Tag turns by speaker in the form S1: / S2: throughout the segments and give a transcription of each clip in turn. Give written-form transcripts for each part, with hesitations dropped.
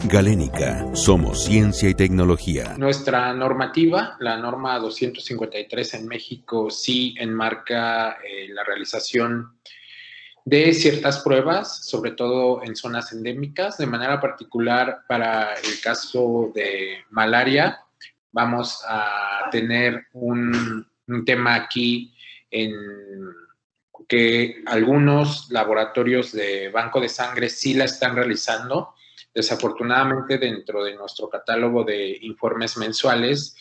S1: Galénica, somos ciencia y tecnología.
S2: Nuestra normativa, la norma 253 en México, sí enmarca la realización de ciertas pruebas, sobre todo en zonas endémicas. De manera particular, para el caso de malaria, vamos a tener un tema aquí en que algunos laboratorios de banco de sangre sí la están realizando. Desafortunadamente, dentro de nuestro catálogo de informes mensuales,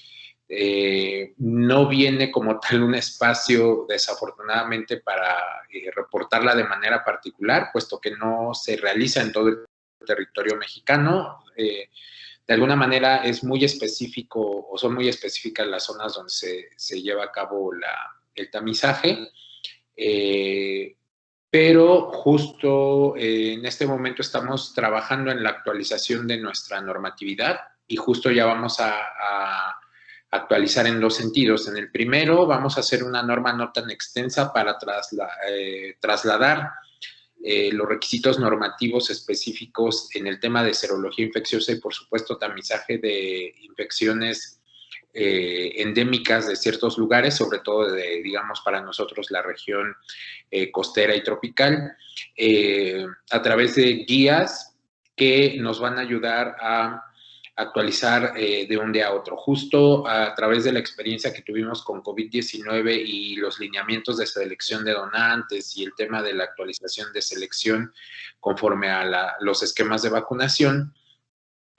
S2: no viene como tal un espacio, desafortunadamente, para reportarla de manera particular, puesto que no se realiza en todo el territorio mexicano. De alguna manera es muy específico o son muy específicas las zonas donde se lleva a cabo el tamizaje. Pero justo en este momento estamos trabajando en la actualización de nuestra normatividad y justo ya vamos a actualizar en dos sentidos. En el primero, vamos a hacer una norma no tan extensa para trasladar los requisitos normativos específicos en el tema de serología infecciosa y, por supuesto, tamizaje de infecciones endémicas de ciertos lugares, sobre todo digamos, para nosotros la región costera y tropical, a través de guías que nos van a ayudar a actualizar de un día a otro. Justo a través de la experiencia que tuvimos con COVID-19 y los lineamientos de selección de donantes y el tema de la actualización de selección conforme a los esquemas de vacunación,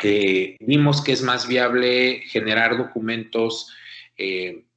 S2: vimos que es más viable generar documentos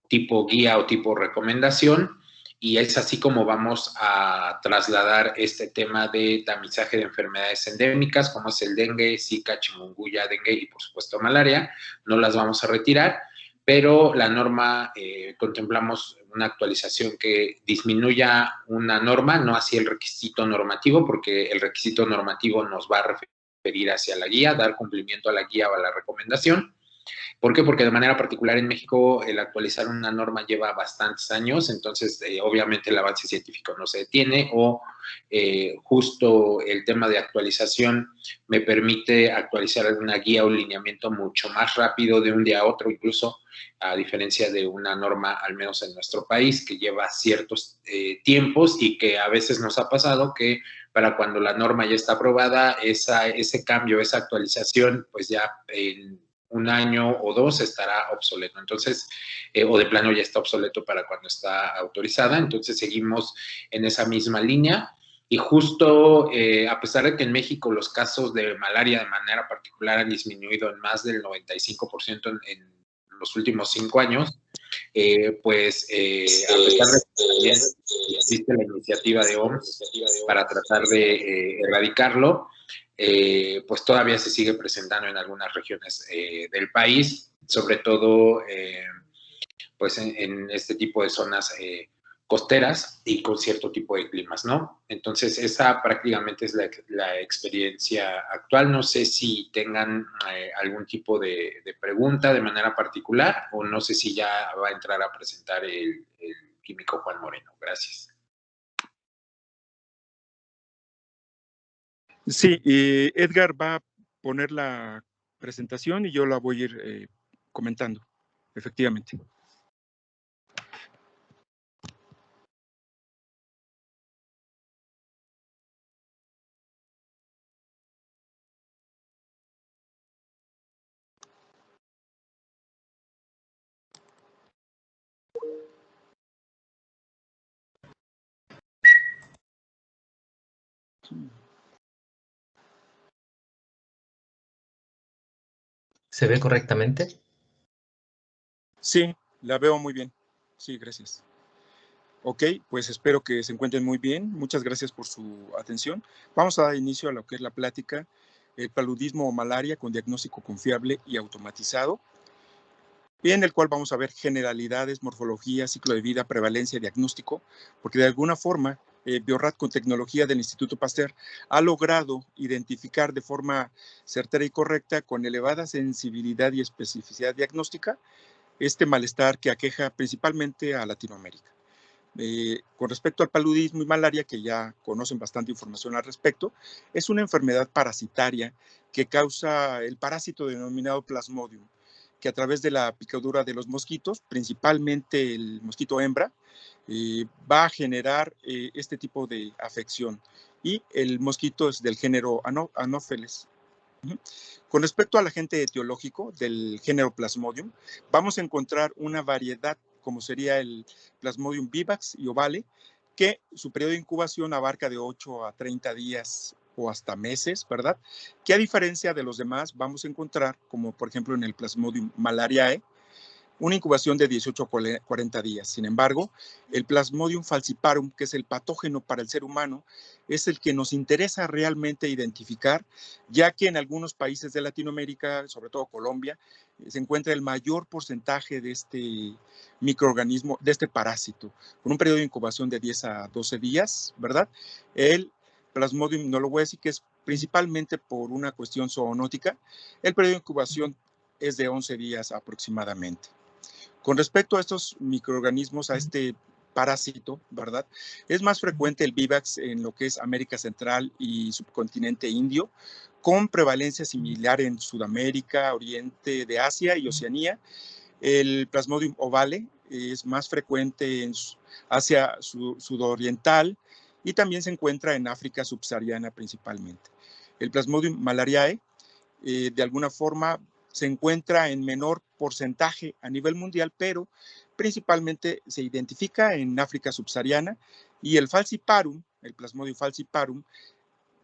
S2: tipo guía o tipo recomendación, y es así como vamos a trasladar este tema de tamizaje de enfermedades endémicas, como es el dengue, zika, chikungunya, dengue y, por supuesto, malaria. No las vamos a retirar, pero la norma, contemplamos una actualización que disminuya una norma, no así el requisito normativo, porque el requisito normativo nos va a referir hacia la guía, dar cumplimiento a la guía o a la recomendación. ¿Por qué? Porque de manera particular en México el actualizar una norma lleva bastantes años, entonces obviamente el avance científico no se detiene, o justo el tema de actualización me permite actualizar una guía o un lineamiento mucho más rápido de un día a otro, incluso a diferencia de una norma, al menos en nuestro país, que lleva ciertos tiempos y que a veces nos ha pasado que para cuando la norma ya está aprobada, ese cambio, esa actualización, pues ya en un año o dos estará obsoleto. Entonces, o de plano ya está obsoleto para cuando está autorizada. Entonces, seguimos en esa misma línea. Y justo, a pesar de que en México los casos de malaria de manera particular han disminuido en más del 95% en los últimos 5 años, pues a pesar de que también existe la iniciativa de OMS para tratar de erradicarlo, pues todavía se sigue presentando en algunas regiones del país, sobre todo pues en este tipo de zonas costeras y con cierto tipo de climas, ¿no? Entonces, esa prácticamente es la experiencia actual. No sé si tengan algún tipo de pregunta de manera particular, o no sé si ya va a entrar a presentar el químico Juan Moreno. Gracias.
S3: Sí, Edgar va a poner la presentación y yo la voy a ir comentando, efectivamente.
S4: ¿Se ve correctamente?
S3: Sí, la veo muy bien. Sí, gracias. Ok, pues espero que se encuentren muy bien. Muchas gracias por su atención. Vamos a dar inicio a lo que es la plática, el paludismo o malaria con diagnóstico confiable y automatizado, y en el cual vamos a ver generalidades, morfología, ciclo de vida, prevalencia, diagnóstico, porque de alguna forma Biorrat, con tecnología del Instituto Pasteur, ha logrado identificar de forma certera y correcta, con elevada sensibilidad y especificidad diagnóstica, este malestar que aqueja principalmente a Latinoamérica. Con respecto al paludismo y malaria, que ya conocen bastante información al respecto, es una enfermedad parasitaria que causa el parásito denominado Plasmodium, que a través de la picadura de los mosquitos, principalmente el mosquito hembra, va a generar este tipo de afección. Y el mosquito es del género Anopheles. Con respecto al agente etiológico del género Plasmodium, vamos a encontrar una variedad, como sería el Plasmodium vivax y ovale, que su periodo de incubación abarca de 8 a 30 días o hasta meses, ¿verdad? Que a diferencia de los demás, vamos a encontrar, como por ejemplo en el Plasmodium malariae, una incubación de 18 a 40 días. Sin embargo, el Plasmodium falciparum, que es el patógeno para el ser humano, es el que nos interesa realmente identificar, ya que en algunos países de Latinoamérica, sobre todo Colombia, se encuentra el mayor porcentaje de este microorganismo, de este parásito, con un periodo de incubación de 10 a 12 días, ¿verdad? El Plasmodium, no lo voy a decir que es principalmente por una cuestión zoonótica, el periodo de incubación es de 11 días aproximadamente. Con respecto a estos microorganismos, a este parásito, ¿verdad? Es más frecuente el vivax en lo que es América Central y subcontinente indio, con prevalencia similar en Sudamérica, Oriente de Asia y Oceanía. El Plasmodium ovale es más frecuente en Asia sudoriental y también se encuentra en África subsahariana principalmente. El Plasmodium malariae de alguna forma se encuentra en menor porcentaje a nivel mundial, pero principalmente se identifica en África subsahariana y el falciparum, el Plasmodium falciparum,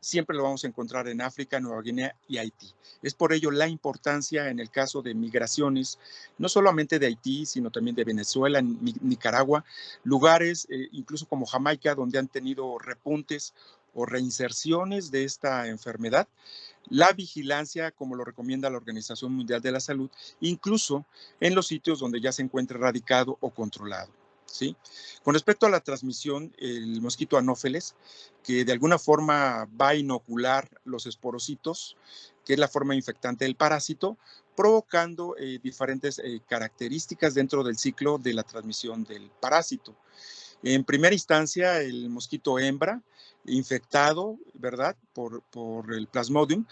S3: siempre lo vamos a encontrar en África, Nueva Guinea y Haití. Es por ello la importancia en el caso de migraciones, no solamente de Haití, sino también de Venezuela, Nicaragua, lugares incluso como Jamaica, donde han tenido repuntes o reinserciones de esta enfermedad. La vigilancia, como lo recomienda la Organización Mundial de la Salud, incluso en los sitios donde ya se encuentre erradicado o controlado. ¿Sí? Con respecto a la transmisión, el mosquito anófeles, que de alguna forma va a inocular los esporocitos, que es la forma infectante del parásito, provocando diferentes características dentro del ciclo de la transmisión del parásito. En primera instancia, el mosquito hembra infectado, ¿verdad? Por el Plasmodium,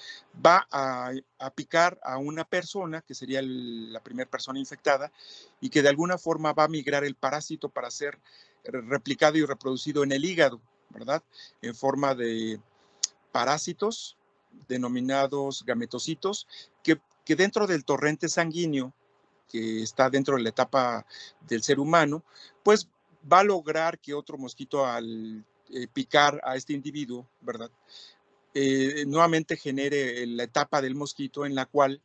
S3: va a picar a una persona, que sería la primera persona infectada, y que de alguna forma va a migrar el parásito para ser replicado y reproducido en el hígado, ¿verdad? En forma de parásitos denominados gametocitos, que dentro del torrente sanguíneo que está dentro de la etapa del ser humano, pues va a lograr que otro mosquito al picar a este individuo, ¿verdad? Nuevamente genere la etapa del mosquito en la cual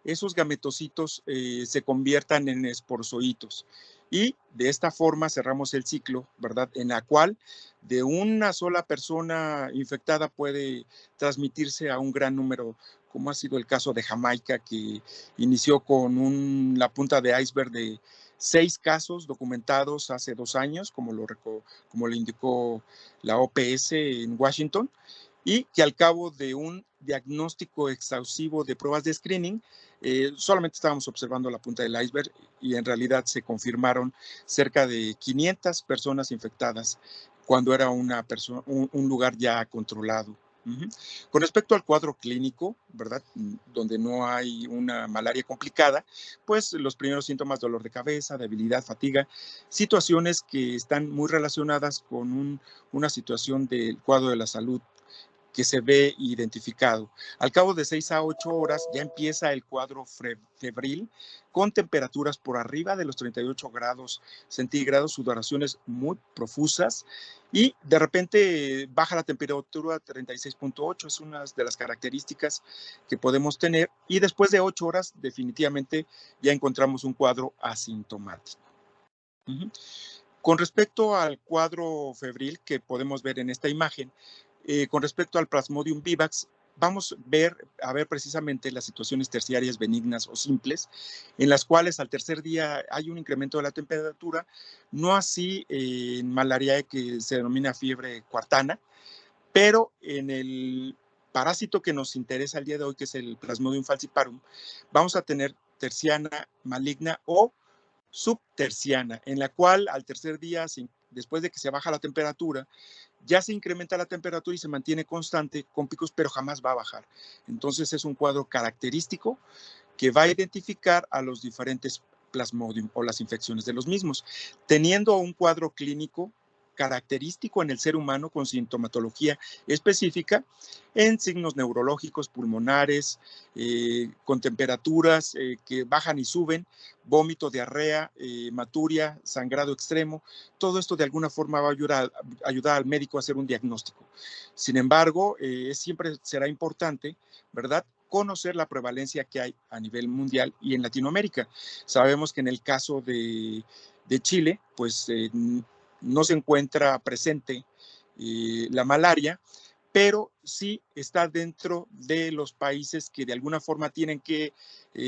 S3: esos gametocitos se conviertan en esporozoitos. Y de esta forma cerramos el ciclo, ¿verdad? En la cual de una sola persona infectada puede transmitirse a un gran número, como ha sido el caso de Jamaica, que inició con la punta de iceberg de 6 casos documentados hace 2 años, como lo indicó la OPS en Washington, y que al cabo de un diagnóstico exhaustivo de pruebas de screening, solamente estábamos observando la punta del iceberg y en realidad se confirmaron cerca de 500 personas infectadas cuando era un lugar ya controlado. Con respecto al cuadro clínico, ¿verdad? Donde no hay una malaria complicada, pues los primeros síntomas, dolor de cabeza, debilidad, fatiga, situaciones que están muy relacionadas con una situación del cuadro de la salud que se ve identificado. Al cabo de 6 a 8 horas ya empieza el cuadro febril con temperaturas por arriba de los 38 grados centígrados, sudoraciones muy profusas y de repente baja la temperatura a 36.8, es una de las características que podemos tener y después de 8 horas definitivamente ya encontramos un cuadro asintomático. Con respecto al cuadro febril que podemos ver en esta imagen, con respecto al Plasmodium vivax, vamos a ver precisamente las situaciones terciarias benignas o simples, en las cuales al tercer día hay un incremento de la temperatura, no así en malaria que se denomina fiebre cuartana, pero en el parásito que nos interesa el día de hoy, que es el Plasmodium falciparum, vamos a tener terciana maligna o subterciana, en la cual al tercer día después de que se baja la temperatura, ya se incrementa la temperatura y se mantiene constante con picos, pero jamás va a bajar. Entonces es un cuadro característico que va a identificar a los diferentes Plasmodium o las infecciones de los mismos, teniendo un cuadro clínico característico en el ser humano con sintomatología específica en signos neurológicos, pulmonares, con temperaturas que bajan y suben, vómito, diarrea, hematuria, sangrado extremo. Todo esto de alguna forma va a ayudar al médico a hacer un diagnóstico. Sin embargo, siempre será importante, ¿verdad?, conocer la prevalencia que hay a nivel mundial y en Latinoamérica. Sabemos que en el caso de Chile, pues no se encuentra presente la malaria, pero sí está dentro de los países que de alguna forma tienen que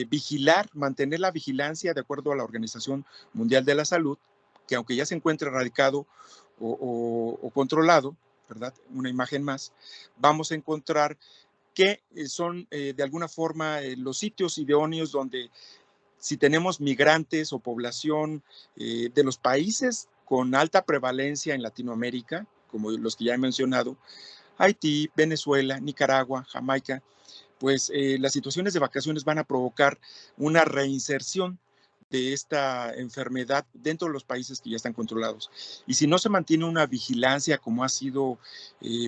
S3: vigilar, mantener la vigilancia de acuerdo a la Organización Mundial de la Salud, que aunque ya se encuentre erradicado o controlado, ¿verdad? Una imagen más, vamos a encontrar que son de alguna forma los sitios idóneos donde si tenemos migrantes o población de los países con alta prevalencia en Latinoamérica, como los que ya he mencionado, Haití, Venezuela, Nicaragua, Jamaica, pues las situaciones de vacaciones van a provocar una reinserción de esta enfermedad dentro de los países que ya están controlados. Y si no se mantiene una vigilancia, como ha sido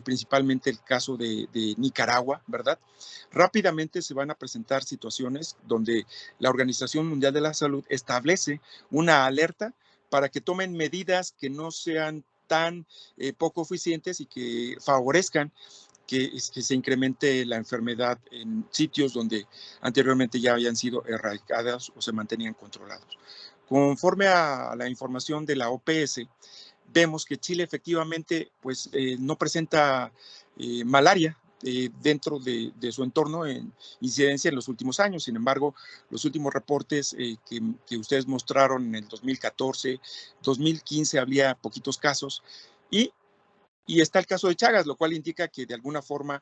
S3: principalmente el caso de Nicaragua, ¿verdad? Rápidamente se van a presentar situaciones donde la Organización Mundial de la Salud establece una alerta para que tomen medidas que no sean tan poco eficientes y que favorezcan que se incremente la enfermedad en sitios donde anteriormente ya habían sido erradicadas o se mantenían controlados. Conforme a la información de la OPS, vemos que Chile efectivamente pues, no presenta malaria dentro de su entorno en incidencia en los últimos años. Sin embargo, los últimos reportes que ustedes mostraron en el 2014, 2015 había poquitos casos y está el caso de Chagas, lo cual indica que de alguna forma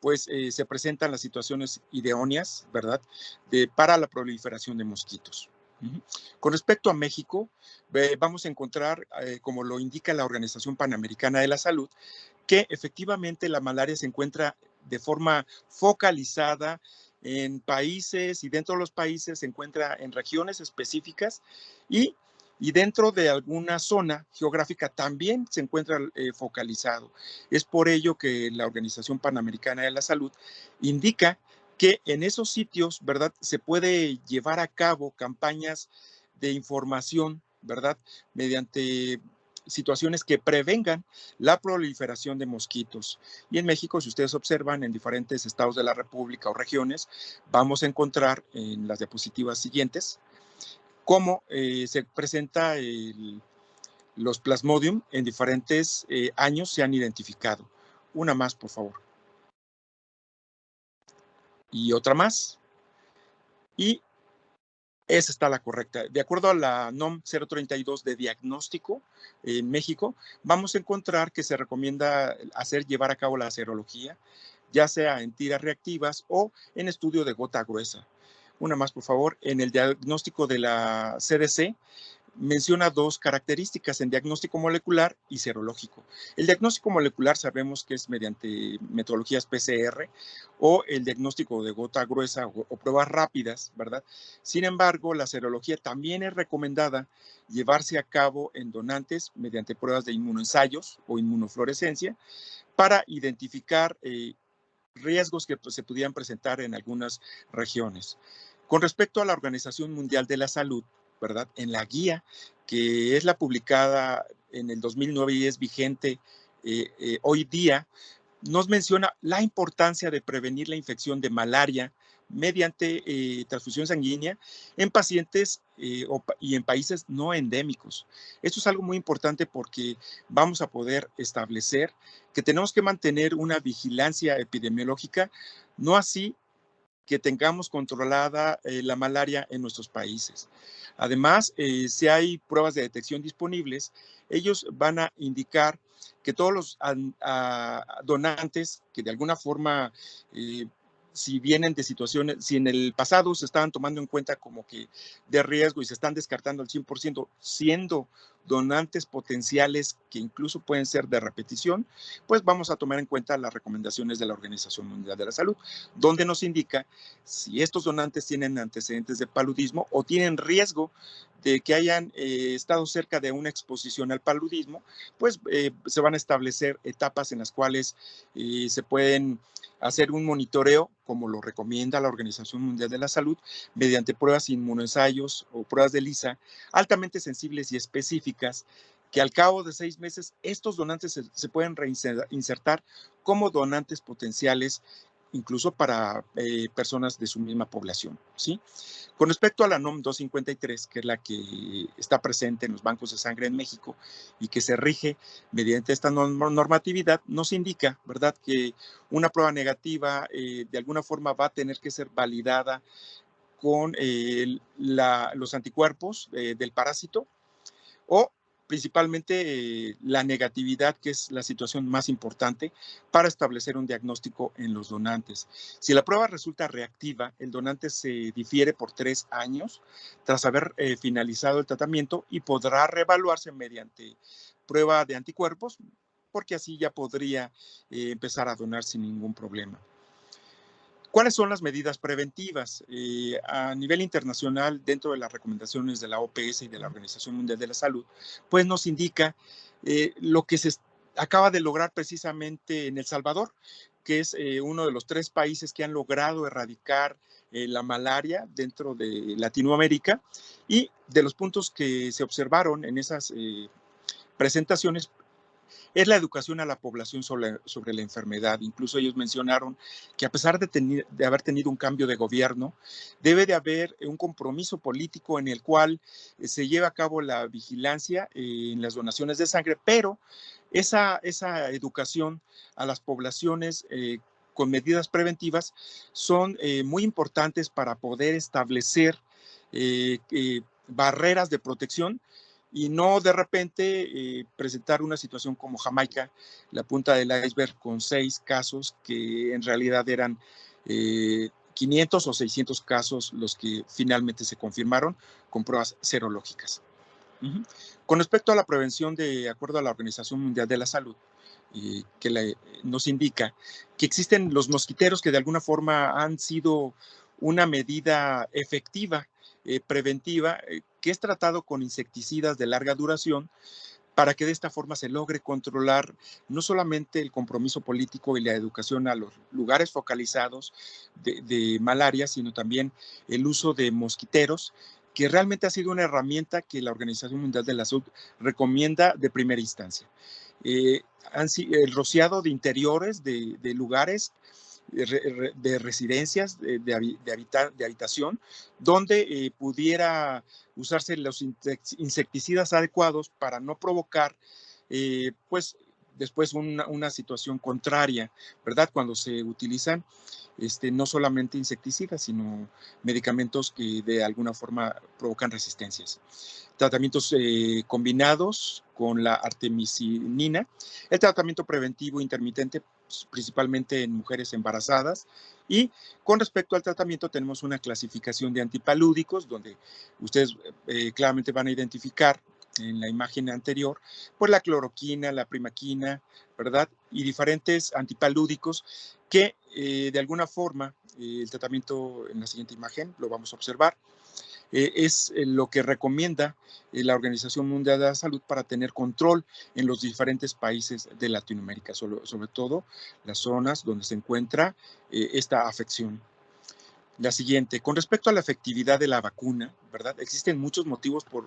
S3: pues se presentan las situaciones idóneas, ¿verdad?, para la proliferación de mosquitos. Con respecto a México, vamos a encontrar, como lo indica la Organización Panamericana de la Salud, que efectivamente la malaria se encuentra de forma focalizada en países y dentro de los países se encuentra en regiones específicas y dentro de alguna zona geográfica también se encuentra focalizado. Es por ello que la Organización Panamericana de la Salud indica que en esos sitios, ¿verdad?, se puede llevar a cabo campañas de información, ¿verdad?, mediante situaciones que prevengan la proliferación de mosquitos. Y en México, si ustedes observan, en diferentes estados de la República o regiones, vamos a encontrar en las diapositivas siguientes cómo se presenta los Plasmodium en diferentes años se han identificado. Una más, por favor. Y otra más. Y esa está la correcta. De acuerdo a la NOM 032 de diagnóstico en México, vamos a encontrar que se recomienda llevar a cabo la serología, ya sea en tiras reactivas o en estudio de gota gruesa. Una más, por favor. En el diagnóstico de la CDC, menciona dos características en diagnóstico molecular y serológico. El diagnóstico molecular sabemos que es mediante metodologías PCR o el diagnóstico de gota gruesa o pruebas rápidas, ¿verdad? Sin embargo, la serología también es recomendada llevarse a cabo en donantes mediante pruebas de inmunoensayos o inmunofluorescencia para identificar riesgos que se pudieran presentar en algunas regiones. Con respecto a la Organización Mundial de la Salud, ¿verdad?, en la guía, que es la publicada en el 2009 y es vigente hoy día, nos menciona la importancia de prevenir la infección de malaria mediante transfusión sanguínea en pacientes y en países no endémicos. Esto es algo muy importante porque vamos a poder establecer que tenemos que mantener una vigilancia epidemiológica, no así que tengamos controlada la malaria en nuestros países. Además, si hay pruebas de detección disponibles, ellos van a indicar que todos los donantes que de alguna forma si vienen de situaciones, si en el pasado se estaban tomando en cuenta como que de riesgo y se están descartando al 100%, siendo donantes potenciales que incluso pueden ser de repetición, pues vamos a tomar en cuenta las recomendaciones de la Organización Mundial de la Salud, donde nos indica si estos donantes tienen antecedentes de paludismo o tienen riesgo de que hayan estado cerca de una exposición al paludismo, pues se van a establecer etapas en las cuales se pueden hacer un monitoreo, como lo recomienda la Organización Mundial de la Salud, mediante pruebas inmunoensayos o pruebas de ELISA altamente sensibles y específicas, que al cabo de 6 meses estos donantes se pueden reinsertar como donantes potenciales, incluso para personas de su misma población, ¿sí? Con respecto a la NOM 253, que es la que está presente en los bancos de sangre en México y que se rige mediante esta normatividad, nos indica, ¿verdad?, que una prueba negativa de alguna forma va a tener que ser validada con los anticuerpos del parásito o principalmente la negatividad, que es la situación más importante para establecer un diagnóstico en los donantes. Si la prueba resulta reactiva, el donante se difiere por 3 años tras haber finalizado el tratamiento y podrá reevaluarse mediante prueba de anticuerpos, porque así ya podría empezar a donar sin ningún problema. ¿Cuáles son las medidas preventivas? A nivel internacional, dentro de las recomendaciones de la OPS y de la Organización Mundial de la Salud, pues nos indica lo que se acaba de lograr precisamente en El Salvador, que es uno de los 3 países que han logrado erradicar la malaria dentro de Latinoamérica, y de los puntos que se observaron en esas presentaciones es la educación a la población sobre la enfermedad. Incluso ellos mencionaron que a pesar de haber tenido un cambio de gobierno, debe de haber un compromiso político en el cual se lleve a cabo la vigilancia en las donaciones de sangre, pero esa educación a las poblaciones con medidas preventivas son muy importantes para poder establecer barreras de protección y no de repente presentar una situación como Jamaica, la punta del iceberg, con 6 casos que en realidad eran 500 o 600 casos los que finalmente se confirmaron con pruebas serológicas. Con respecto a la prevención, de acuerdo a la Organización Mundial de la Salud, que nos indica que existen los mosquiteros que de alguna forma han sido una medida efectiva, preventiva, que es tratado con insecticidas de larga duración para que de esta forma se logre controlar no solamente el compromiso político y la educación a los lugares focalizados de malaria, sino también el uso de mosquiteros, que realmente ha sido una herramienta que la Organización Mundial de la Salud recomienda de primera instancia. El rociado de interiores de lugares, de residencias, de habitación, donde pudiera usarse los insecticidas adecuados para no provocar, pues, después una situación contraria, ¿verdad? Cuando se utilizan no solamente insecticidas, sino medicamentos que de alguna forma provocan resistencias. Tratamientos combinados con la artemisinina, el tratamiento preventivo intermitente, principalmente en mujeres embarazadas, y con respecto al tratamiento tenemos una clasificación de antipalúdicos, donde ustedes claramente van a identificar en la imagen anterior, pues la cloroquina, la primaquina, ¿verdad? Y diferentes antipalúdicos que de alguna forma, el tratamiento en la siguiente imagen lo vamos a observar, es lo que recomienda la Organización Mundial de la Salud para tener control en los diferentes países de Latinoamérica, sobre todo las zonas donde se encuentra esta afección. La siguiente, con respecto a la efectividad de la vacuna, ¿verdad? Existen muchos motivos por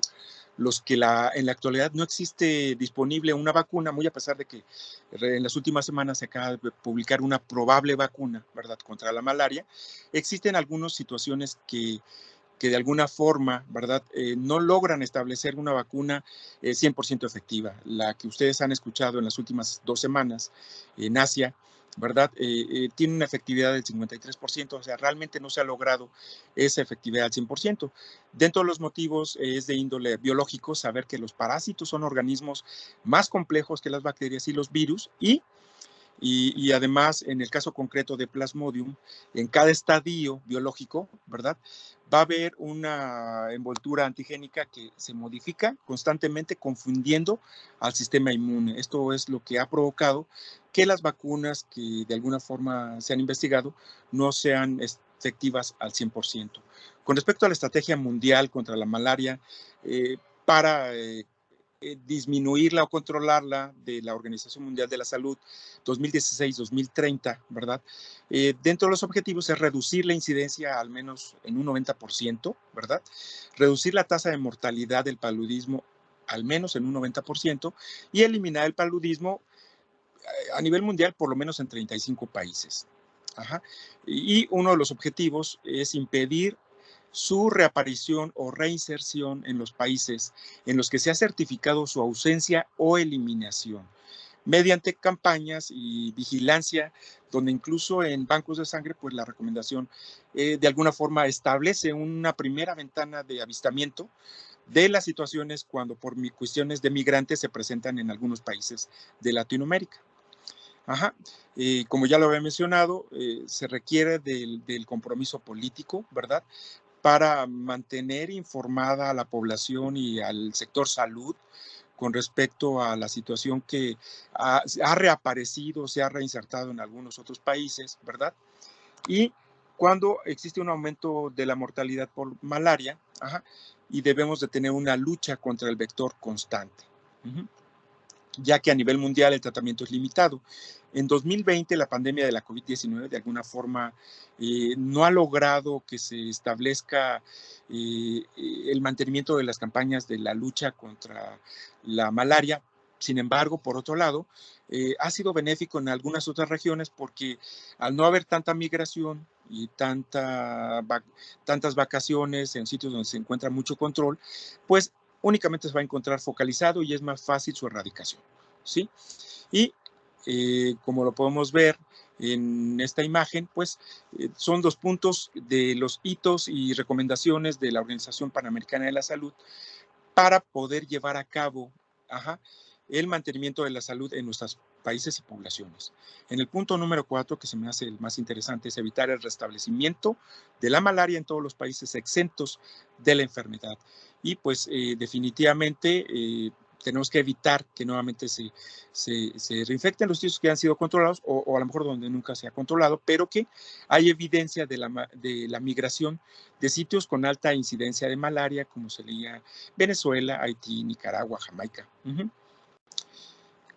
S3: los que en la actualidad no existe disponible una vacuna, muy a pesar de que en las últimas semanas se acaba de publicar una probable vacuna, ¿verdad?, contra la malaria. Existen algunas situaciones que de alguna forma, ¿verdad?, no logran establecer una vacuna 100% efectiva. La que ustedes han escuchado en las últimas 2 semanas en Asia, ¿verdad?, tiene una efectividad del 53%, o sea, realmente no se ha logrado esa efectividad al 100%. Dentro de los motivos es de índole biológico, saber que los parásitos son organismos más complejos que las bacterias y los virus, y Y además, en el caso concreto de Plasmodium, en cada estadio biológico, ¿verdad? Va a haber una envoltura antigénica que se modifica constantemente confundiendo al sistema inmune. Esto es lo que ha provocado que las vacunas que de alguna forma se han investigado no sean efectivas al 100%. Con respecto a la estrategia mundial contra la malaria, para disminuirla o controlarla de la Organización Mundial de la Salud 2016-2030, ¿verdad? Dentro de los objetivos es reducir la incidencia al menos en un 90%, ¿verdad? Reducir la tasa de mortalidad del paludismo al menos en un 90% y eliminar el paludismo a nivel mundial por lo menos en 35 países. Ajá. Y uno de los objetivos es impedir su reaparición o reinserción en los países en los que se ha certificado su ausencia o eliminación, mediante campañas y vigilancia, donde incluso en bancos de sangre, pues la recomendación de alguna forma establece una primera ventana de avistamiento de las situaciones cuando por cuestiones de migrantes se presentan en algunos países de Latinoamérica. Ajá. Como ya lo había mencionado, se requiere del compromiso político, ¿verdad? Para mantener informada a la población y al sector salud con respecto a la situación que ha reaparecido, se ha reinsertado en algunos otros países, ¿verdad? Y cuando existe un aumento de la mortalidad por malaria, ajá, y debemos de tener una lucha contra el vector constante. Ya que a nivel mundial el tratamiento es limitado. En 2020, la pandemia de la COVID-19 de alguna forma no ha logrado que se establezca el mantenimiento de las campañas de la lucha contra la malaria. Sin embargo, por otro lado, ha sido benéfico en algunas otras regiones porque al no haber tanta migración y tantas vacaciones en sitios donde se encuentra mucho control, pues únicamente se va a encontrar focalizado y es más fácil su erradicación, ¿sí? Y como lo podemos ver en esta imagen, pues son 2 puntos de los hitos y recomendaciones de la Organización Panamericana de la Salud para poder llevar a cabo, el mantenimiento de la salud en nuestros países y poblaciones. En el punto número 4, que se me hace el más interesante, es evitar el restablecimiento de la malaria en todos los países exentos de la enfermedad. Y pues definitivamente tenemos que evitar que nuevamente se reinfecten los sitios que han sido controlados o a lo mejor donde nunca se ha controlado, pero que hay evidencia de la migración de sitios con alta incidencia de malaria, como sería Venezuela, Haití, Nicaragua, Jamaica.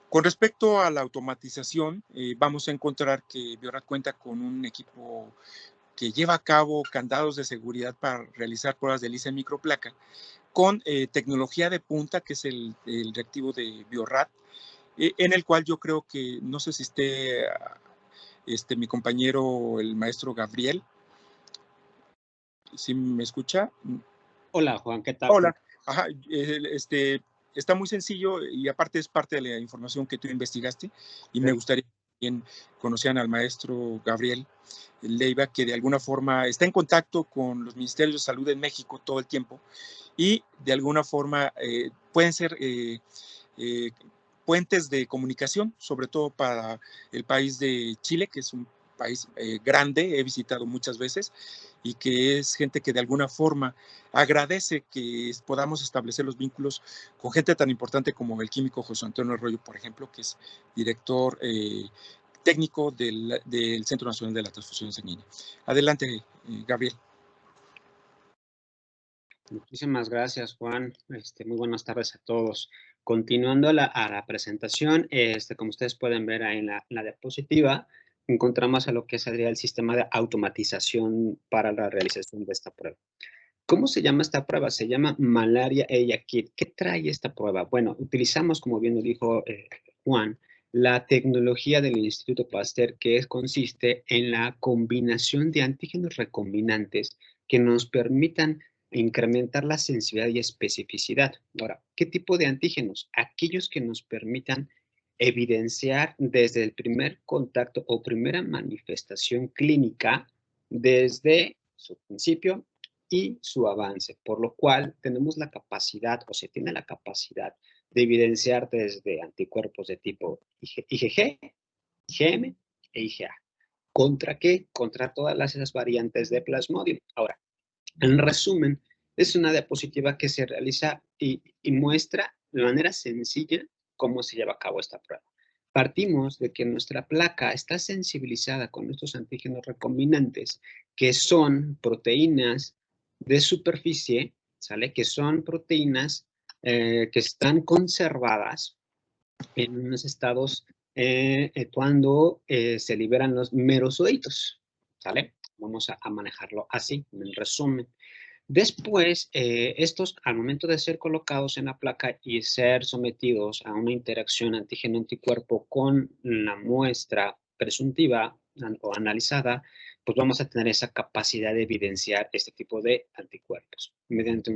S3: Con respecto a la automatización, vamos a encontrar que Biorrat cuenta con un equipo que lleva a cabo candados de seguridad para realizar pruebas de ELISA en microplaca con tecnología de punta, que es el reactivo de Biorrat, en el cual yo creo que, no sé si esté mi compañero, el maestro Gabriel, ¿sí me escucha?
S5: Hola, Juan, ¿qué tal?
S3: Hola, ajá, está muy sencillo y aparte es parte de la información que tú investigaste y me gustaría que también conocieran al maestro Gabriel Leiva, que de alguna forma está en contacto con los ministerios de salud en México todo el tiempo y de alguna forma pueden ser puentes de comunicación, sobre todo para el país de Chile, que es un país grande, he visitado muchas veces, y que es gente que de alguna forma agradece que podamos establecer los vínculos con gente tan importante como el químico José Antonio Arroyo, por ejemplo, que es director técnico del Centro Nacional de la Transfusión Sanguínea. Adelante, Gabriel.
S5: Muchísimas gracias, Juan. Muy buenas tardes a todos. Continuando a la presentación, como ustedes pueden ver ahí en la diapositiva, encontramos a lo que sería el sistema de automatización para la realización de esta prueba. ¿Cómo se llama esta prueba? Se llama Malaria EIA Kit. ¿Qué trae esta prueba? Bueno, utilizamos, como bien lo dijo Juan, la tecnología del Instituto Pasteur, que consiste en la combinación de antígenos recombinantes que nos permitan incrementar la sensibilidad y especificidad. Ahora, ¿qué tipo de antígenos? Aquellos que nos permitan evidenciar desde el primer contacto o primera manifestación clínica desde su principio y su avance, por lo cual tenemos la capacidad o se tiene la capacidad de evidenciar desde anticuerpos de tipo IgG IgM e IgA. ¿Contra qué? Contra todas esas variantes de Plasmodium. Ahora, en resumen, es una diapositiva que se realiza y muestra de manera sencilla cómo se lleva a cabo esta prueba. Partimos de que nuestra placa está sensibilizada con estos antígenos recombinantes, que son proteínas de superficie, ¿sale? Que son proteínas que están conservadas en unos estados cuando se liberan los merosoditos, ¿sale? Vamos a manejarlo así, en resumen. Después, estos, al momento de ser colocados en la placa y ser sometidos a una interacción antígeno-anticuerpo con la muestra presuntiva o analizada, pues vamos a tener esa capacidad de evidenciar este tipo de anticuerpos mediante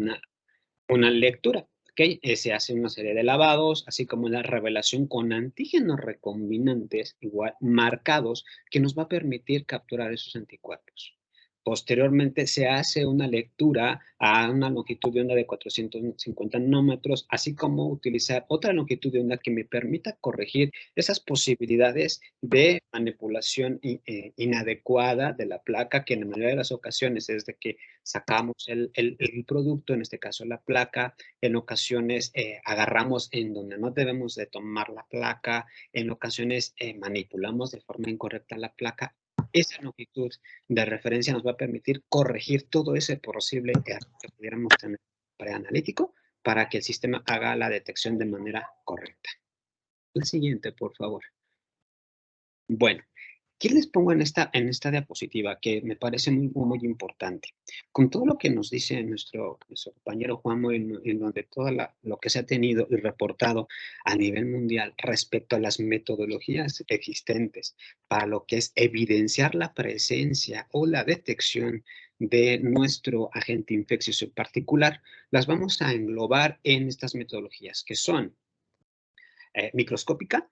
S5: una lectura. ¿Okay? Se hace una serie de lavados, así como la revelación con antígenos recombinantes igual marcados que nos va a permitir capturar esos anticuerpos. Posteriormente se hace una lectura a una longitud de onda de 450 nanómetros, así como utilizar otra longitud de onda que me permita corregir esas posibilidades de manipulación inadecuada de la placa, que en la mayoría de las ocasiones es de que sacamos el producto, en este caso la placa, en ocasiones agarramos en donde no debemos de tomar la placa, en ocasiones manipulamos de forma incorrecta la placa. Esa longitud de referencia nos va a permitir corregir todo ese posible error que pudiéramos tener preanalítico para que el sistema haga la detección de manera correcta. La siguiente, por favor. Bueno, ¿qué les pongo en esta diapositiva que me parece muy importante? Con todo lo que nos dice nuestro compañero Juanmo, en donde todo lo que se ha tenido y reportado a nivel mundial respecto a las metodologías existentes para lo que es evidenciar la presencia o la detección de nuestro agente infeccioso en particular, las vamos a englobar en estas metodologías que son microscópica,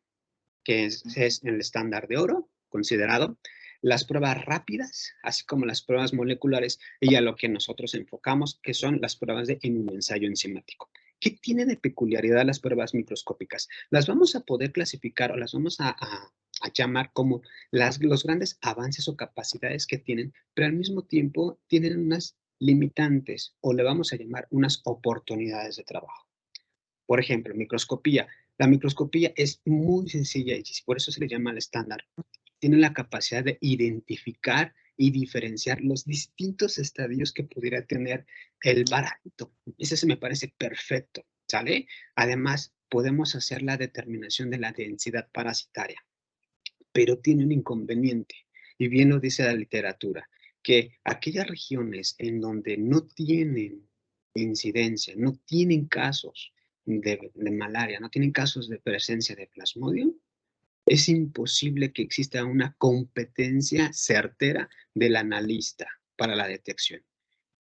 S5: que es el estándar de oro considerado, las pruebas rápidas, así como las pruebas moleculares, y a lo que nosotros enfocamos, que son las pruebas de inmunoensayo enzimático. ¿Qué tiene de peculiaridad las pruebas microscópicas? Las vamos a poder clasificar o las vamos a llamar como los grandes avances o capacidades que tienen, pero al mismo tiempo tienen unas limitantes, o le vamos a llamar unas oportunidades de trabajo. Por ejemplo, microscopía. La microscopía es muy sencilla y por eso se le llama el estándar. Tiene la capacidad de identificar y diferenciar los distintos estadios que pudiera tener el parásito. Ese se me parece perfecto, ¿sale? Además, podemos hacer la determinación de la densidad parasitaria, pero tiene un inconveniente, y bien lo dice la literatura, que aquellas regiones en donde no tienen incidencia, no tienen casos de malaria, no tienen casos de presencia de Plasmodium, es imposible que exista una competencia certera del analista para la detección,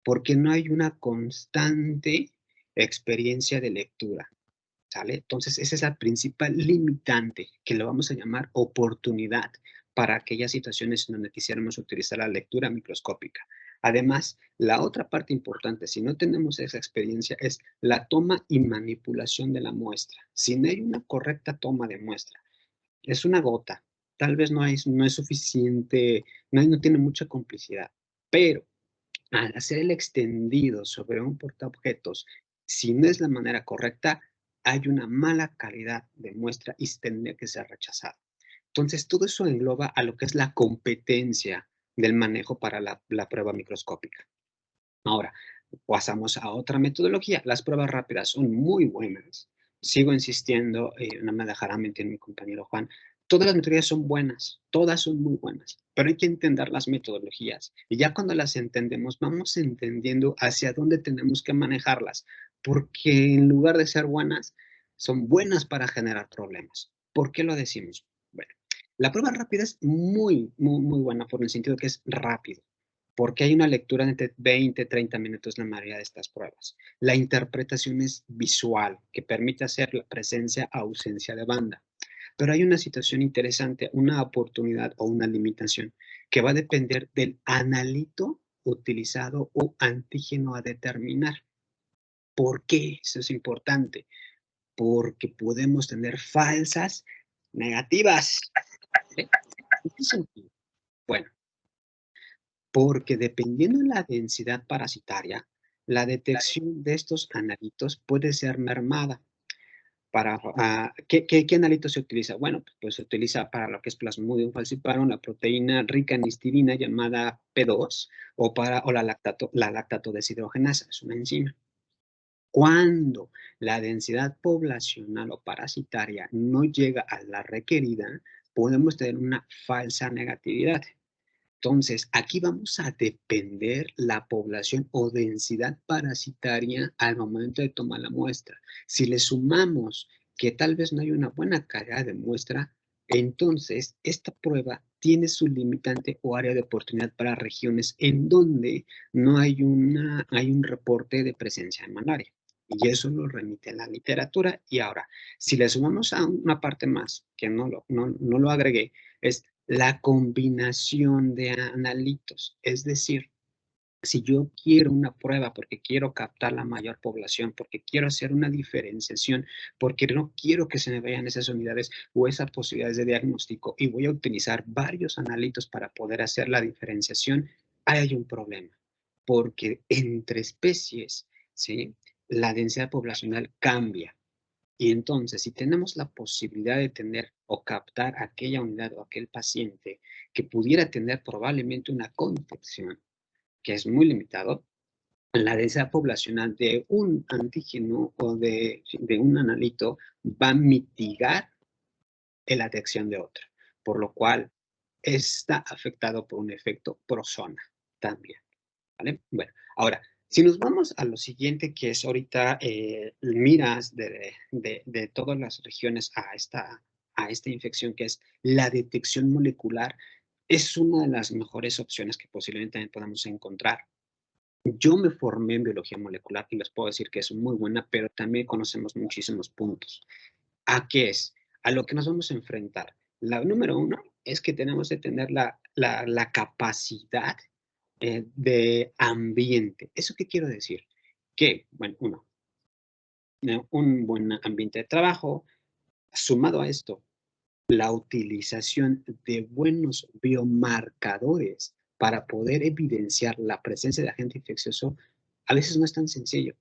S5: porque no hay una constante experiencia de lectura, ¿sale? Entonces, esa es la principal limitante, que lo vamos a llamar oportunidad para aquellas situaciones en donde quisiéramos utilizar la lectura microscópica. Además, la otra parte importante, si no tenemos esa experiencia, es la toma y manipulación de la muestra. Si no hay una correcta toma de muestra, es una gota, tal vez no es suficiente, no tiene mucha complicidad, pero al hacer el extendido sobre un portaobjetos, si no es la manera correcta, hay una mala calidad de muestra y tendría que ser rechazado. Entonces, todo eso engloba a lo que es la competencia del manejo para la prueba microscópica. Ahora, pasamos a otra metodología. Las pruebas rápidas son muy buenas. Sigo insistiendo, no me dejará mentir mi compañero Juan, todas las metodologías son buenas, todas son muy buenas, pero hay que entender las metodologías. Y ya cuando las entendemos, vamos entendiendo hacia dónde tenemos que manejarlas, porque en lugar de ser buenas, son buenas para generar problemas. ¿Por qué lo decimos? Bueno, la prueba rápida es muy buena por el sentido que es rápido, porque hay una lectura de entre 20 y 30 minutos la mayoría de estas pruebas. La interpretación es visual, que permite hacer la presencia o ausencia de banda. Pero hay una situación interesante, una oportunidad o una limitación, que va a depender del analito utilizado o antígeno a determinar. ¿Por qué? Eso es importante. Porque podemos tener falsas negativas. ¿Vale? ¿En qué sentido? Bueno, porque dependiendo de la densidad parasitaria, la detección de estos analitos puede ser mermada. ¿Qué analito se utiliza? Bueno, pues se utiliza para lo que es Plasmodium falciparum, la proteína rica en histidina llamada P2, o la lactato deshidrogenasa, es una enzima. Cuando la densidad poblacional o parasitaria no llega a la requerida, podemos tener una falsa negatividad. Entonces, aquí vamos a depender la población o densidad parasitaria al momento de tomar la muestra. Si le sumamos que tal vez no hay una buena calidad de muestra, entonces esta prueba tiene su limitante o área de oportunidad para regiones en donde no hay un reporte de presencia de malaria. Y eso lo remite la literatura. Y ahora, si le sumamos a una parte más, que no lo agregué, es la combinación de analitos. Es decir, si yo quiero una prueba porque quiero captar la mayor población, porque quiero hacer una diferenciación, porque no quiero que se me vayan esas unidades o esas posibilidades de diagnóstico y voy a utilizar varios analitos para poder hacer la diferenciación, hay un problema. Porque entre especies, ¿sí?, la densidad poblacional cambia. Y entonces, si tenemos la posibilidad de tener o captar aquella unidad o aquel paciente que pudiera tener probablemente una coinfección, que es muy limitado, la densidad poblacional de un antígeno o de un analito va a mitigar la detección de otro, por lo cual está afectado por un efecto prozona también. ¿Vale? Bueno, ahora, si nos vamos a lo siguiente, que es ahorita miras de todas las regiones a esta infección, que es la detección molecular, es una de las mejores opciones que posiblemente también podamos encontrar. Yo me formé en biología molecular y les puedo decir que es muy buena, pero también conocemos muchísimos puntos. ¿A qué es? A lo que nos vamos a enfrentar. La número uno es que tenemos que tener la capacidad de ambiente. ¿Eso qué quiero decir? Que, bueno, un buen ambiente de trabajo, sumado a esto, la utilización de buenos biomarcadores para poder evidenciar la presencia de agente infeccioso, a veces no es tan sencillo.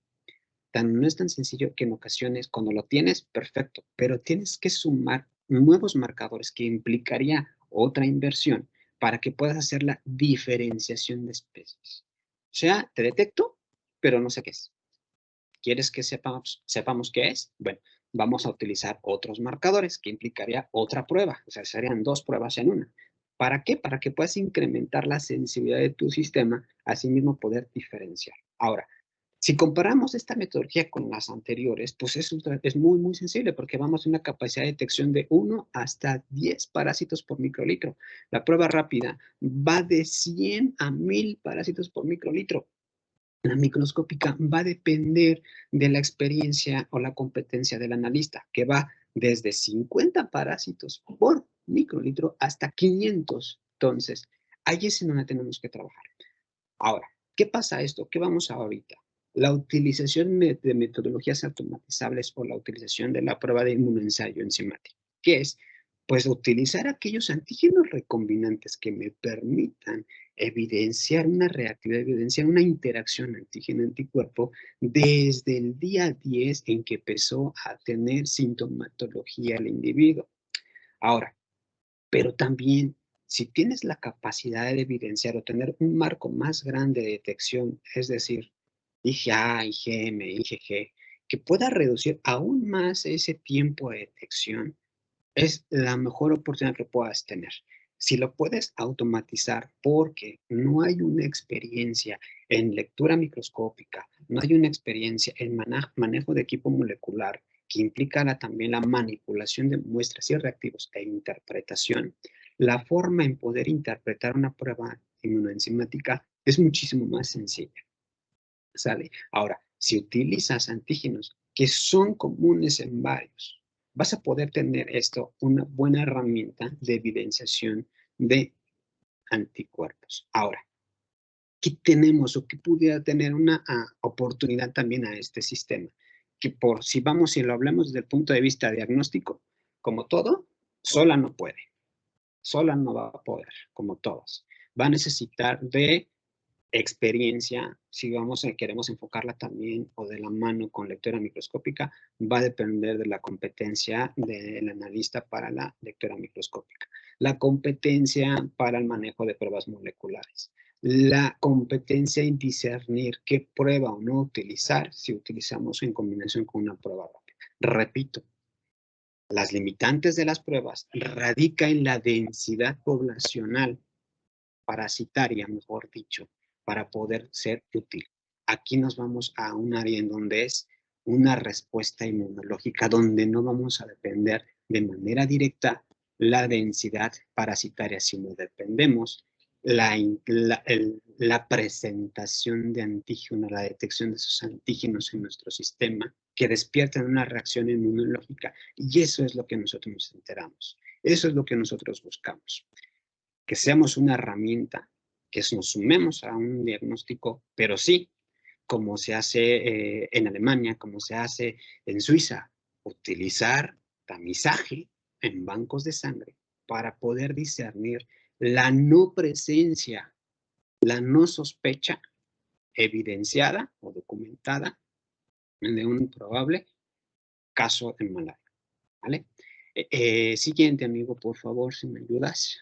S5: No es tan sencillo que en ocasiones, cuando lo tienes, perfecto, pero tienes que sumar nuevos marcadores que implicaría otra inversión para que puedas hacer la diferenciación de especies. O sea, te detecto, pero no sé qué es. ¿Quieres que sepamos qué es? Bueno, vamos a utilizar otros marcadores que implicaría otra prueba. O sea, serían dos pruebas en una. ¿Para qué? Para que puedas incrementar la sensibilidad de tu sistema, asimismo poder diferenciar. Ahora, si comparamos esta metodología con las anteriores, pues es muy, muy sensible porque vamos a una capacidad de detección de 1 hasta 10 parásitos por microlitro. La prueba rápida va de 100 a 1000 parásitos por microlitro. La microscópica va a depender de la experiencia o la competencia del analista, que va desde 50 parásitos por microlitro hasta 500. Entonces, ahí es en donde tenemos que trabajar. Ahora, ¿qué pasa esto? ¿Qué vamos a ahorita? La utilización de metodologías automatizables o la utilización de la prueba de inmunoensayo enzimático. ¿Qué es? Pues utilizar aquellos antígenos recombinantes que me permitan evidenciar una reactividad, evidenciar una interacción antígeno-anticuerpo desde el día 10 en que empezó a tener sintomatología el individuo. Ahora, pero también, si tienes la capacidad de evidenciar o tener un marco más grande de detección, es decir, IgA, IgM, IgG, que pueda reducir aún más ese tiempo de detección, es la mejor oportunidad que puedas tener. Si lo puedes automatizar porque no hay una experiencia en lectura microscópica, no hay una experiencia en manejo de equipo molecular, que implica también la manipulación de muestras y reactivos e interpretación, la forma en poder interpretar una prueba inmunoenzimática es muchísimo más sencilla. ¿Sale? Ahora, si utilizas antígenos que son comunes en varios, vas a poder tener esto una buena herramienta de evidenciación de anticuerpos. Ahora, ¿qué tenemos o qué pudiera tener una oportunidad también a este sistema? Que si lo hablamos desde el punto de vista diagnóstico, como todo, sola no puede. sola no va a poder, como todas. Va a necesitar de experiencia, si queremos enfocarla también o de la mano con lectura microscópica, va a depender de la competencia del analista para la lectura microscópica, la competencia para el manejo de pruebas moleculares, la competencia en discernir qué prueba o no utilizar si utilizamos en combinación con una prueba rápida. Repito, las limitantes de las pruebas radican en la densidad poblacional parasitaria, mejor dicho, para poder ser útil. Aquí nos vamos a un área en donde es una respuesta inmunológica, donde no vamos a depender de manera directa la densidad parasitaria, sino dependemos la presentación de antígenos, la detección de esos antígenos en nuestro sistema que despiertan una reacción inmunológica, y eso es lo que nosotros nos enteramos. Eso es lo que nosotros buscamos. Que seamos una herramienta, que nos sumemos a un diagnóstico, pero sí, como se hace en Alemania, como se hace en Suiza, utilizar tamizaje en bancos de sangre para poder discernir la no presencia, la no sospecha evidenciada o documentada de un probable caso en malaria. ¿Vale? Siguiente, amigo, por favor, si me ayudas.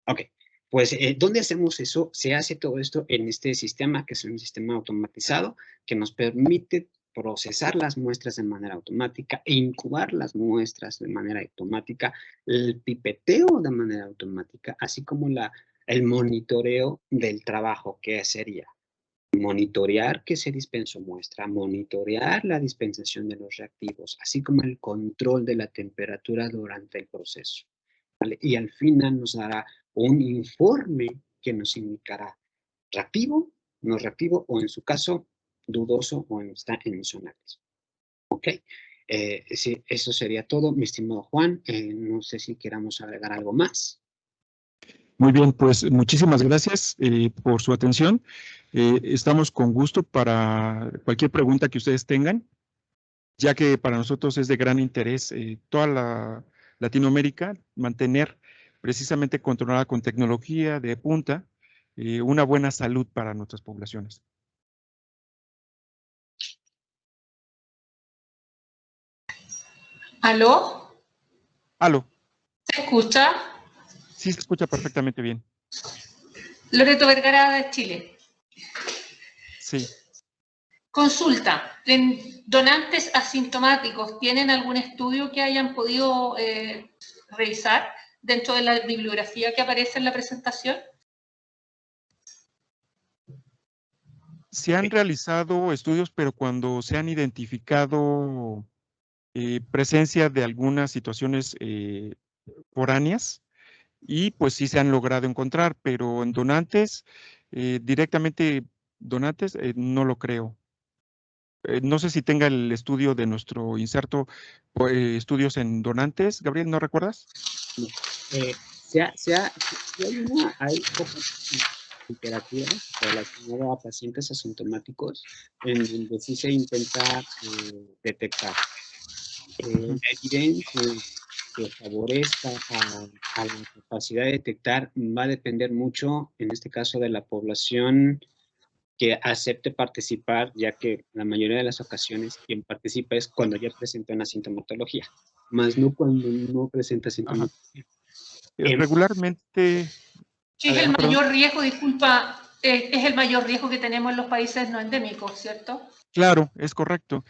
S5: Ok, pues ¿dónde hacemos eso? Se hace todo esto en este sistema, que es un sistema automatizado, que nos permite procesar las muestras de manera automática e incubar las muestras de manera automática, el pipeteo de manera automática, así como el monitoreo del trabajo, que sería monitorear que se dispensó muestra, monitorear la dispensación de los reactivos, así como el control de la temperatura durante el proceso. ¿Vale? Y al final nos dará un informe que nos indicará reactivo, no reactivo, o en su caso, dudoso o está en zonas. ¿Ok? Sí, eso sería todo, mi estimado Juan. No sé si queramos agregar algo más.
S3: Muy bien, pues muchísimas gracias por su atención. Estamos con gusto para cualquier pregunta que ustedes tengan, ya que para nosotros es de gran interés toda la Latinoamérica mantener precisamente controlada con tecnología de punta una buena salud para nuestras poblaciones.
S6: ¿Aló?
S3: ¿Aló?
S6: ¿Se escucha?
S3: Sí, se escucha perfectamente bien.
S6: Loreto Vergara de Chile.
S3: Sí.
S6: Consulta, ¿en donantes asintomáticos tienen algún estudio que hayan podido revisar dentro de la bibliografía que aparece en la presentación?
S3: Se han realizado estudios, pero cuando se han identificado presencia de algunas situaciones foráneas, y pues sí se han logrado encontrar, pero en donantes, directamente donantes, no lo creo. No sé si tenga el estudio de nuestro inserto, estudios en donantes. Gabriel, ¿no recuerdas?
S5: No. Hay pocas literaturas relacionadas a pacientes asintomáticos en donde sí se intenta detectar. La evidencia que favorezca a la capacidad de detectar va a depender mucho, en este caso, de la población que acepte participar, ya que la mayoría de las ocasiones quien participa es cuando ya presenta una sintomatología, más no cuando no presenta sintomatología.
S3: Regularmente...
S6: Sí, es el mayor riesgo, disculpa, es el mayor riesgo que tenemos en los países no endémicos, ¿cierto?
S3: Claro, es correcto.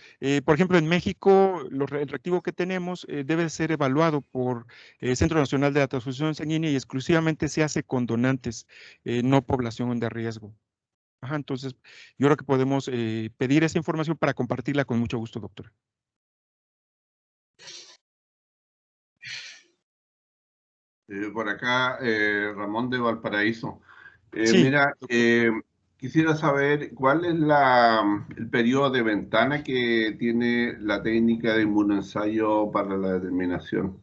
S3: Por ejemplo, en México, el reactivo que tenemos debe ser evaluado por el Centro Nacional de la Transfusión Sanguínea y exclusivamente se hace con donantes, no población de riesgo. Ajá, entonces, yo creo que podemos pedir esa información para compartirla con mucho gusto, doctora.
S7: Por acá, Ramón de Valparaíso.
S3: Sí,
S7: Mira, quisiera saber cuál es el periodo de ventana que tiene la técnica de inmunoensayo para la determinación.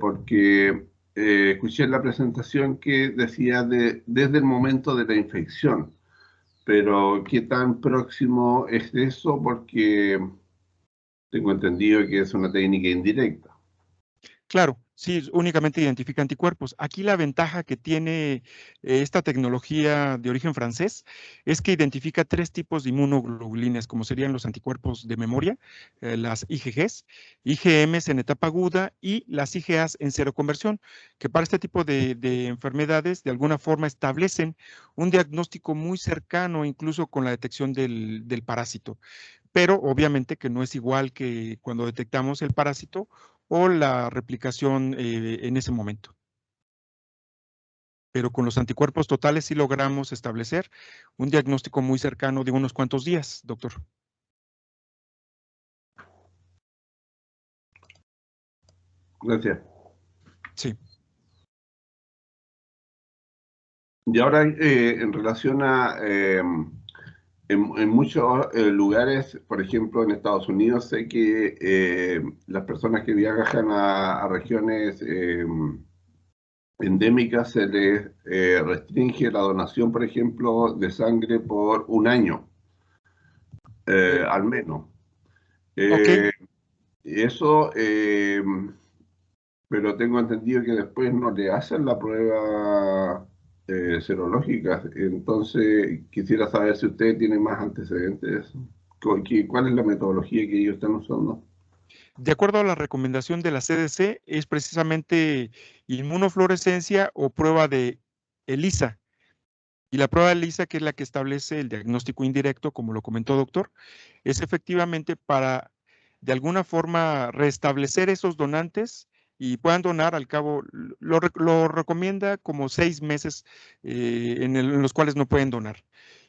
S7: Porque escuché en la presentación que decía desde el momento de la infección, pero ¿qué tan próximo es eso? Porque tengo entendido que es una técnica indirecta.
S3: Claro, sí, únicamente identifica anticuerpos. Aquí la ventaja que tiene esta tecnología de origen francés es que identifica 3 tipos de inmunoglobulinas, como serían los anticuerpos de memoria, las IgGs, IgMs en etapa aguda y las IgAs en seroconversión, que para este tipo de enfermedades de alguna forma establecen un diagnóstico muy cercano, incluso con la detección del parásito. Pero obviamente que no es igual que cuando detectamos el parásito o la replicación en ese momento. Pero con los anticuerpos totales sí logramos establecer un diagnóstico muy cercano de unos cuantos días, doctor.
S7: Gracias.
S3: Sí.
S7: Y ahora, en relación a, en muchos lugares, por ejemplo en Estados Unidos, sé que las personas que viajan a regiones endémicas se les restringe la donación, por ejemplo, de sangre por un año, al menos.
S3: Ok.
S7: Eso, pero tengo entendido que después no le hacen la prueba serológica. Entonces, quisiera saber si ustedes tienen más antecedentes de eso. ¿Cuál es la metodología que ellos están usando?
S3: De acuerdo a la recomendación de la CDC, es precisamente inmunofluorescencia o prueba de ELISA. Y la prueba de ELISA, que es la que establece el diagnóstico indirecto, como lo comentó doctor, es efectivamente para de alguna forma restablecer esos donantes y puedan donar al cabo, lo recomienda como 6 meses en los cuales no pueden donar.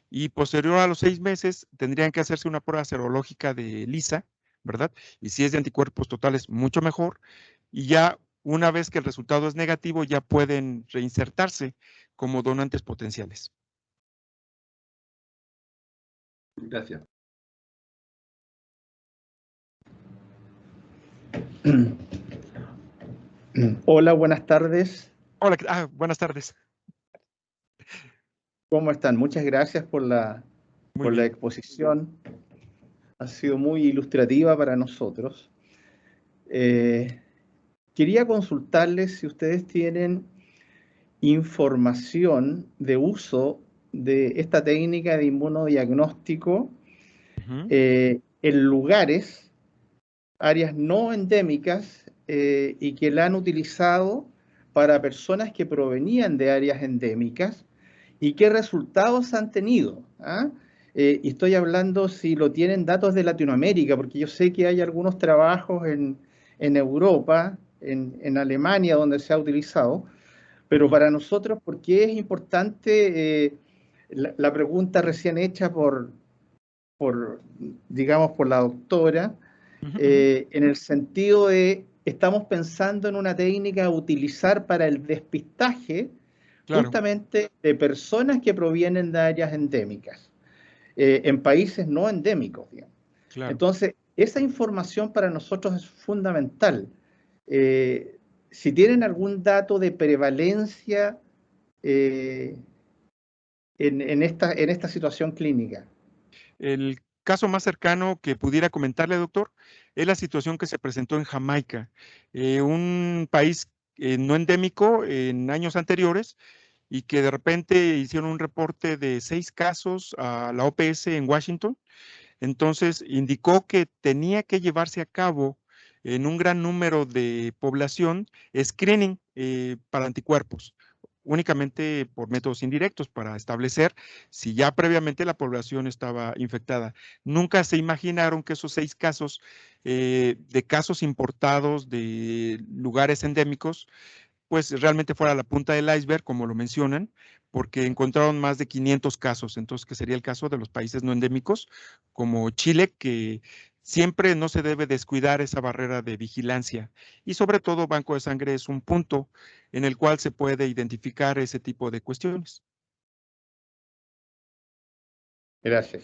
S3: Y posterior a los 6 meses tendrían que hacerse una prueba serológica de ELISA, ¿verdad? Y si es de anticuerpos totales, mucho mejor. Y ya una vez que el resultado es negativo, ya pueden reinsertarse como donantes potenciales.
S7: Gracias.
S8: Hola, buenas tardes.
S3: Hola, buenas tardes.
S8: ¿Cómo están? Muchas gracias por la exposición. Ha sido muy ilustrativa para nosotros. Quería consultarles si ustedes tienen información de uso de esta técnica de inmunodiagnóstico en lugares, áreas no endémicas y que la han utilizado para personas que provenían de áreas endémicas y qué resultados han tenido. Y estoy hablando si lo tienen datos de Latinoamérica, porque yo sé que hay algunos trabajos en Europa, en Alemania, donde se ha utilizado, pero para nosotros, ¿por qué es importante la pregunta recién hecha digamos, por la doctora, en el sentido de, estamos pensando en una técnica a utilizar para el despistaje justamente de personas que provienen de áreas endémicas, en países no endémicos, digamos. Entonces, esa información para nosotros es fundamental. Si tienen algún dato de prevalencia en esta situación clínica.
S3: El caso más cercano que pudiera comentarle, doctor, es la situación que se presentó en Jamaica, un país no endémico en años anteriores y que de repente hicieron un reporte de 6 casos a la OPS en Washington. Entonces indicó que tenía que llevarse a cabo en un gran número de población screening para anticuerpos, únicamente por métodos indirectos para establecer si ya previamente la población estaba infectada. Nunca se imaginaron que esos 6 casos de casos importados de lugares endémicos, pues realmente fuera la punta del iceberg, como lo mencionan, porque encontraron más de 500 casos, entonces que sería el caso de los países no endémicos, como Chile, que siempre no se debe descuidar esa barrera de vigilancia. Y sobre todo, banco de sangre es un punto en el cual se puede identificar ese tipo de cuestiones.
S8: Gracias.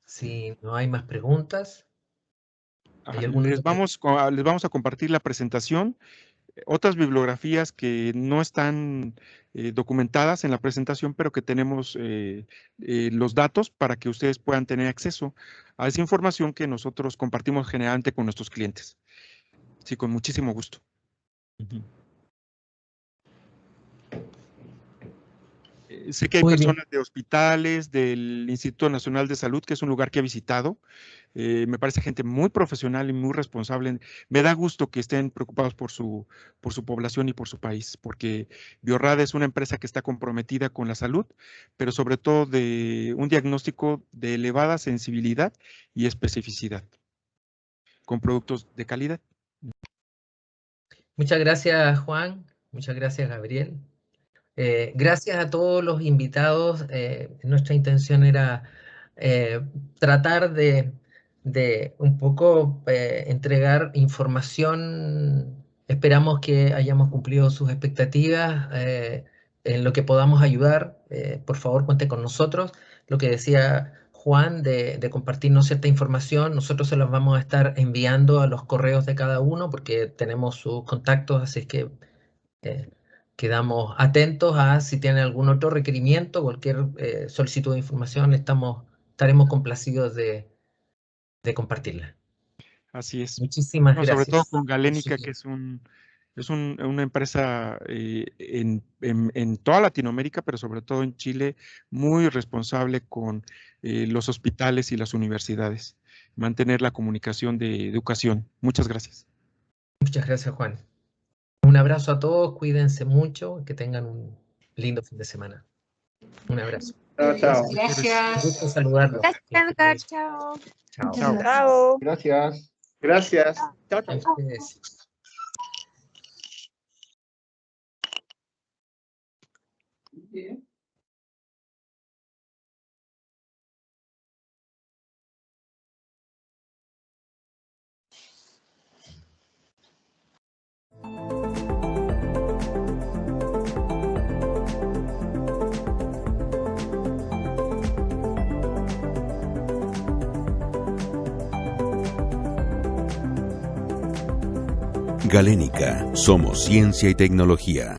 S4: Si no hay más preguntas, ¿hay algún
S3: Les vamos a compartir la presentación. otras bibliografías que no están documentadas en la presentación, pero que tenemos los datos para que ustedes puedan tener acceso a esa información que nosotros compartimos generalmente con nuestros clientes. Sí, con muchísimo gusto. Sé que hay personas de hospitales, del Instituto Nacional de Salud, que es un lugar que he visitado. Me parece gente muy profesional y muy responsable. Me da gusto que estén preocupados por su población y por su país, porque Biorrad es una empresa que está comprometida con la salud, pero sobre todo de un diagnóstico de elevada sensibilidad y especificidad, con productos de calidad.
S4: Muchas gracias, Juan. Muchas gracias, Gabriel. Gracias a todos los invitados. Nuestra intención era tratar de un poco entregar información. Esperamos que hayamos cumplido sus expectativas. En lo que podamos ayudar, por favor, cuente con nosotros. Lo que decía Juan de compartirnos cierta información, nosotros se los vamos a estar enviando a los correos de cada uno porque tenemos sus contactos, así es que quedamos atentos a si tienen algún otro requerimiento, cualquier solicitud de información, estaremos complacidos de compartirla.
S3: Así es.
S4: Muchísimas gracias.
S3: Sobre todo con Galénica, que es una empresa en toda Latinoamérica, pero sobre todo en Chile, muy responsable con los hospitales y las universidades. Mantener la comunicación de educación. Muchas gracias.
S4: Muchas gracias, Juan. Un abrazo a todos, cuídense mucho, que tengan un lindo fin de semana. Un abrazo.
S8: Chao, chao.
S6: Gracias.
S4: Un gusto saludarlos.
S9: Gracias, Edgar. Chao.
S4: Chao.
S9: Chao.
S8: Gracias. Gracias. Chao, chao.
S1: Galénica, somos ciencia y tecnología.